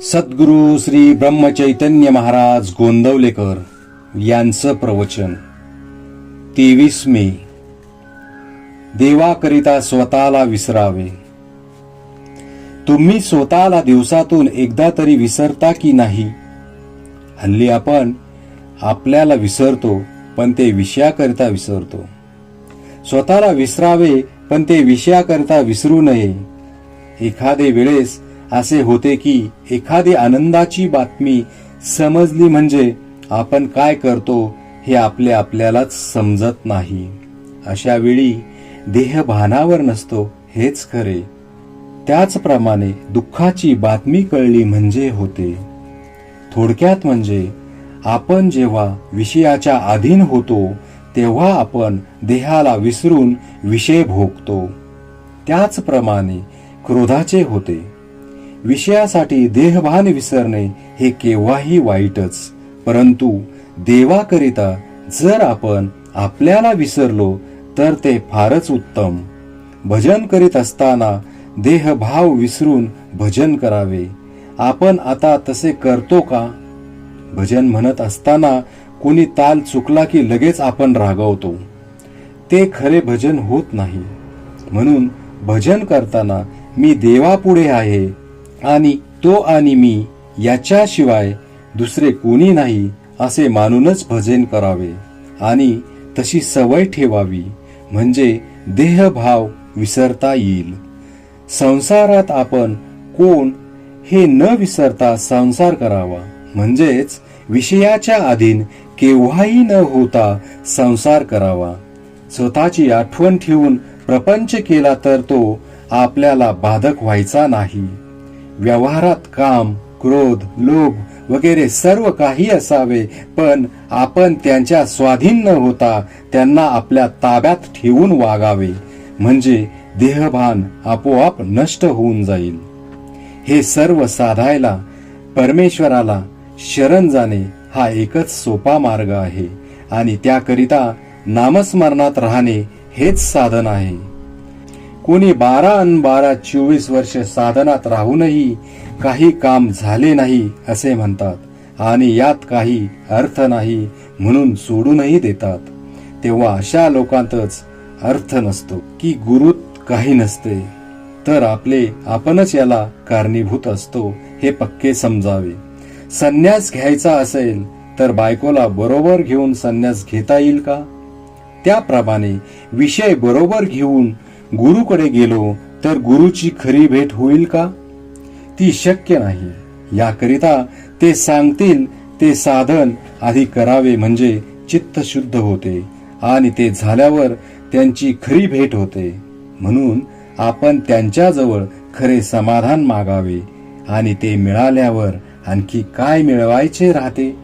सद्गुरू श्री ब्रह्मचैतन्य महाराज गोंदवलेकर यांचं प्रवचन 23 मे. देवाकरिता स्वतःला विसरावे. तुम्ही स्वतःला दिवसातून एकदा तरी विसरता की नाही? हल्ली आपण आपल्याला विसरतो, पण ते विषयाकरिता विसरतो. स्वतःला विसरावे, पण ते विषयाकरिता विसरू नये. एखादे वेळेस असे होते की एखादी आनंदाची बातमी समजली म्हणजे आपण काय करतो हे आपल्यालाच समजत नाही. अशा वेळी देह भानावर नसतो हेच खरे. त्याचप्रमाणे दुःखाची बातमी कळली म्हणजे होते. थोडक्यात म्हणजे आपण जेव्हा विषयाच्या अधीन होतो तेव्हा आपण देहाला विसरून विषय भोगतो. त्याचप्रमाणे क्रोधाचे होते. विषयासाठी देहभान विसरणे हे केव्हाही वाईटच, परंतु देवाकरिता जर आपण आपल्याला विसरलो तर ते फारच उत्तम. भजन करीत असताना देहभाव विसरून भजन करावे. आपण आता तसे करतो का? भजन म्हणत असताना कोणी ताल चुकला की लगेच आपण रागवतो. ते खरे भजन होत नाही. म्हणून भजन करताना मी देवापुढे आहे आणि तो आणि मी याच्याशिवाय दुसरे कोणी नाही असे मानूनच भजन करावे आणि तशी सवय ठेवावी, म्हणजे देहभाव विसरता येईल. संसारात आपण कोण हे न विसरता संसार करावा, म्हणजेच विषयाच्या अधीन केव्हाही न होता संसार करावा. स्वतःची आठवण ठेवून प्रपंच केला तर तो आपल्याला बाधक व्हायचा नाही. व्यवहारात काम, क्रोध, लोभ वगैरे सर्व काही असावे, पण आपण त्यांच्या स्वाधीन न होता त्यांना आपल्या ताब्यात ठेवून वागावे, म्हणजे देहभान आपोआप नष्ट होऊन जाईल. हे सर्व साधायला परमेश्वराला शरण जाणे हा एकच सोपा मार्ग आहे आणि त्याकरिता नामस्मरणात राहणे हेच साधन आहे. कोणी 12 अन 12 24 वर्ष साधनात राहूनही काही काम झाले नाही असे म्हणतात आणि यात काही अर्थ नाही म्हणून सोडूनही देतात. तेव्हा अशा लोकांतच अर्थ नसतो की गुरुत काही नसते, तर आपणच याला कारणीभूत असतो हे पक्के समजावे. संन्यास घ्यायचा असेल तर बायकोला बरोबर घेऊन संन्यास घेता येईल का? त्याप्रमाणे विषय बरोबर घेऊन गुरुकडे गेलो तर गुरुची खरी भेट होईल का? ती शक्य नाही. याकरिता ते सांगतील ते साधन आधी करावे, म्हणजे चित्त शुद्ध होते आणि ते झाल्यावर त्यांची खरी भेट होते. म्हणून आपण त्यांच्याजवळ खरे समाधान मागावे आणि ते मिळाल्यावर आणखी काय मिळवायचे राहते?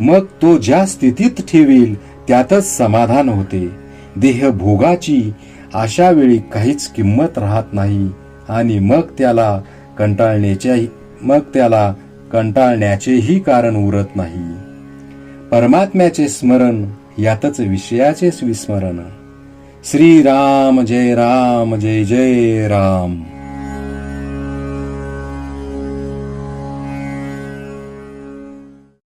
मग तो ज्या स्थितीत ठेवील त्यातच समाधान होते. देह भोगाची अशा वेळी काहीच किंमत राहत नाही आणि मग त्याला कंटाळण्याचेही कारण उरत नाही. परमात्म्याचे स्मरण यातच विषयाचे विस्मरण. श्रीराम जय राम जय जय राम.